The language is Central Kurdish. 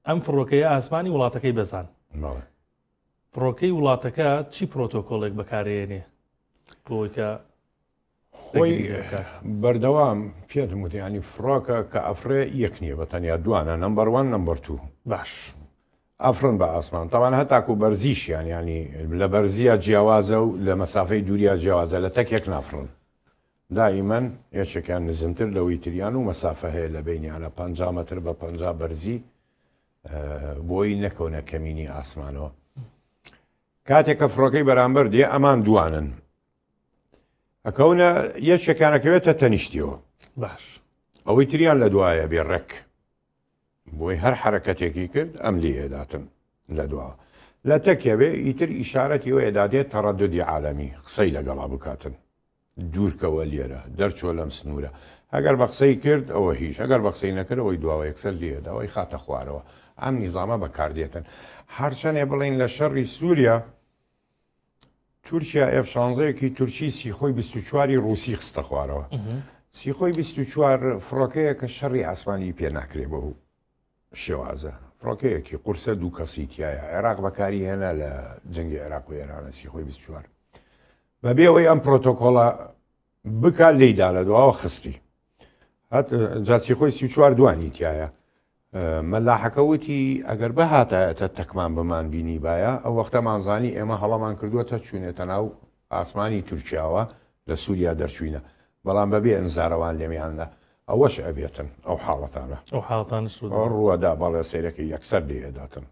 ئەم فڕۆکەیە ئاسمانی وڵاتەکەی بەزان فڕۆکەی وڵاتەکە چی پرۆتۆکۆڵێک بەکارێنێ بۆی کە خۆی بەردەوام پێتم وتی ینی فڕۆکە کە ئەفرێ یەک نییە بە تەنیا دوانە نمبەر 1 نمبەر 2 باش ئەفرن بە ئاسمان تاوان هەتاکو بەرزیشیان ینی لە بەرزیە جیاوازە و لە مەسافەی دووریا جیاوازە لە تەکێک نافرن دائیمەن یەکێکیان نزمتر لەوەی تریان و مەسافە هەیە لە بینیانە 50 متر بە 50 بەرزی بۆی نەکەونە کەمینی ئاسمانەوە کاتێک کە فڕۆکەی بەرامبەر دێ ئەمان دوانن ئەکەونە یەکێکانەکەوێتە تەنیشتیەوە باش ئەوەی تریان لە دوایە بێ ڕێک بۆی هەر حرەکەتێکی کرد ئەم لێ ئێداتن لە دواوە لە تەکێ بێ ئیتر ئیشارەتی ئەوە ئێدادێت تەڕەدودی عالەمی قسەی لەگەڵا بکاتن دوورکەوە لێرە دەرچۆ لەم سنوورە ئەگەر بە قسەی کرد ئەوە هیچ ئەگەر بە قسەی نەکرد ئەوەی دواوە یەکسەر لێدا ئەوەی خاتە خوارەوە ئەم نیزامە بەکاردێتن هەرچەندێ بڵین لە شەڕی سووریا تورکیا F-16یەکی تورکی سیخۆی 24 رووسی خستە خوارەوە سیخۆی 24 فڕۆکەیە کە شەڕی ئاسمانی پێ ناکرێ بە شێوازە فڕۆکەیەکی قورسە دوو کەسی تایە عێراق بەکاری هێنا لە جەنگی عێراق و ئێرانە سیخۆی 24 بەبێ ئەوەی ئەم پرۆتۆکۆڵە بکە لێیدا لە دواوە خستی هەت جاسی خۆی 24 دوانی تایە مەلاحەکە وتی ئەگەر بەهاتایەتە تەکمان بمان بینی باە ئەو وەختەمانزانی ئێمە هەڵەمان کردووەتە چوونێتە ناو ئاسمانی تورکیاوە لە سووریا دەرچوینە بەڵام بەبێ ئەنزارەوان لێمیاندا ئەوەش ئەبێتن ئەو حاڵەتانە ئەو حاڵەتانش ڕووەدا بەڵێ سەیرەکە یەکسەر لێداتن